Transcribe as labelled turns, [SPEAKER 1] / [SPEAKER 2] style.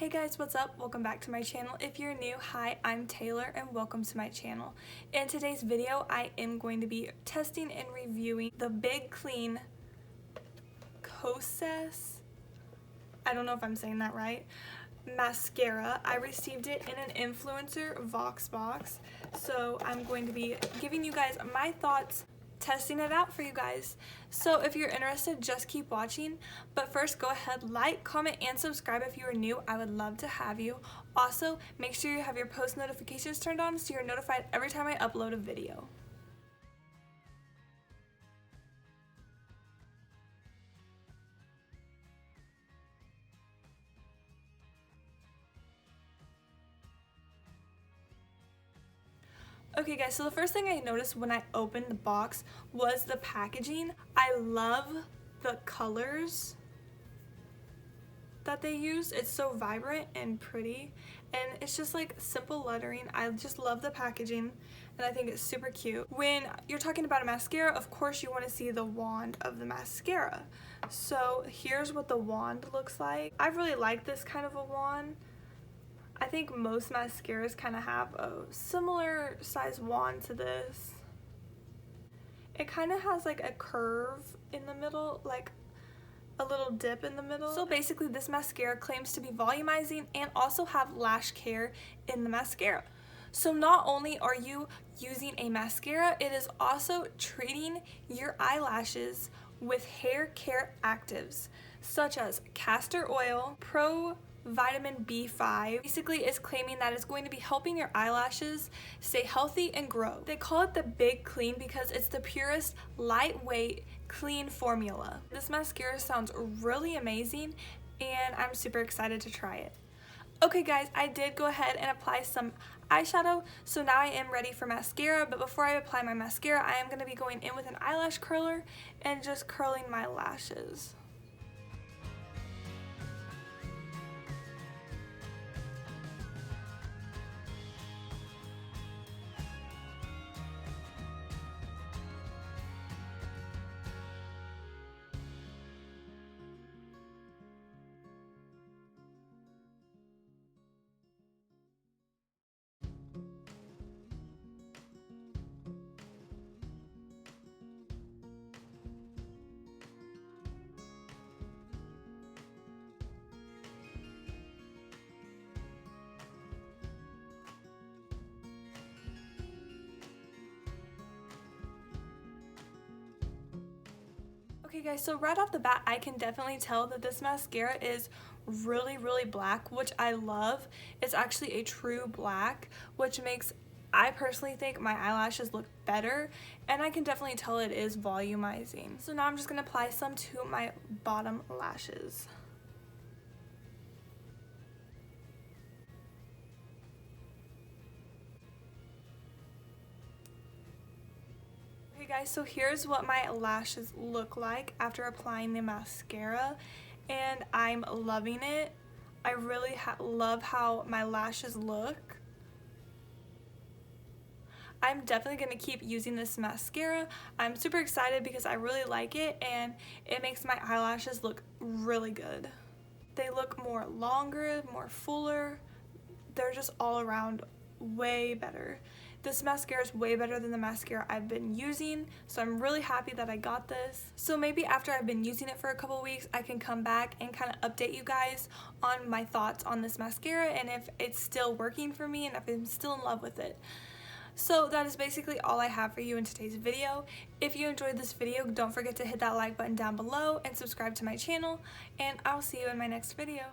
[SPEAKER 1] Hey guys, what's up? Welcome back to my channel. If you're new, hi, I'm Taylor and welcome to my channel. In today's video, I am going to be testing and reviewing the Big Clean Kosas, I don't know if I'm saying that right, mascara. I received it in an influencer Vox box, so I'm going to be giving you guys my thoughts, testing it out for you guys. So if you're interested, just keep watching. But first, go ahead, like, comment, and subscribe if you are new. I would love to have you. Also, make sure you have your post notifications turned on so you're notified every time I upload a video. Okay guys, so the first thing I noticed when I opened the box was the packaging. I love the colors that they use. It's so vibrant and pretty, and it's just like simple lettering. I just love the packaging and I think it's super cute. When you're talking about a mascara, of course you want to see the wand of the mascara. So here's what the wand looks like. I really like this kind of a wand. I think most mascaras kind of have a similar size wand to this. It kind of has like a curve in the middle, like a little dip in the middle. So basically this mascara claims to be volumizing and also have lash care in the mascara. So not only are you using a mascara, it is also treating your eyelashes with hair care actives such as castor oil, vitamin B5. Basically, it's claiming that it's going to be helping your eyelashes stay healthy and grow. They call it the Big Clean because it's the purest, lightweight, clean formula. This mascara sounds really amazing and I'm super excited to try it. Okay guys, I did go ahead and apply some eyeshadow, so now I am ready for mascara, but before I apply my mascara, I am going to be going in with an eyelash curler and just curling my lashes. Okay guys, so right off the bat, I can definitely tell that this mascara is really black, which I love. It's actually a true black, which makes, I personally think, my eyelashes look better, and I can definitely tell it is volumizing. So now I'm just going to apply some to my bottom lashes. Guys, so here's what my lashes look like after applying the mascara, and I'm loving it. I really love how my lashes look. I'm definitely going to keep using this mascara. I'm super excited because I really like it and it makes my eyelashes look really good. They look more longer, more fuller. They're just all around way better. This mascara is way better than the mascara I've been using, so I'm really happy that I got this. So maybe after I've been using it for a couple weeks, I can come back and kind of update you guys on my thoughts on this mascara and if it's still working for me and if I'm still in love with it. So that is basically all I have for you in today's video. If you enjoyed this video, don't forget to hit that like button down below and subscribe to my channel, and I'll see you in my next video.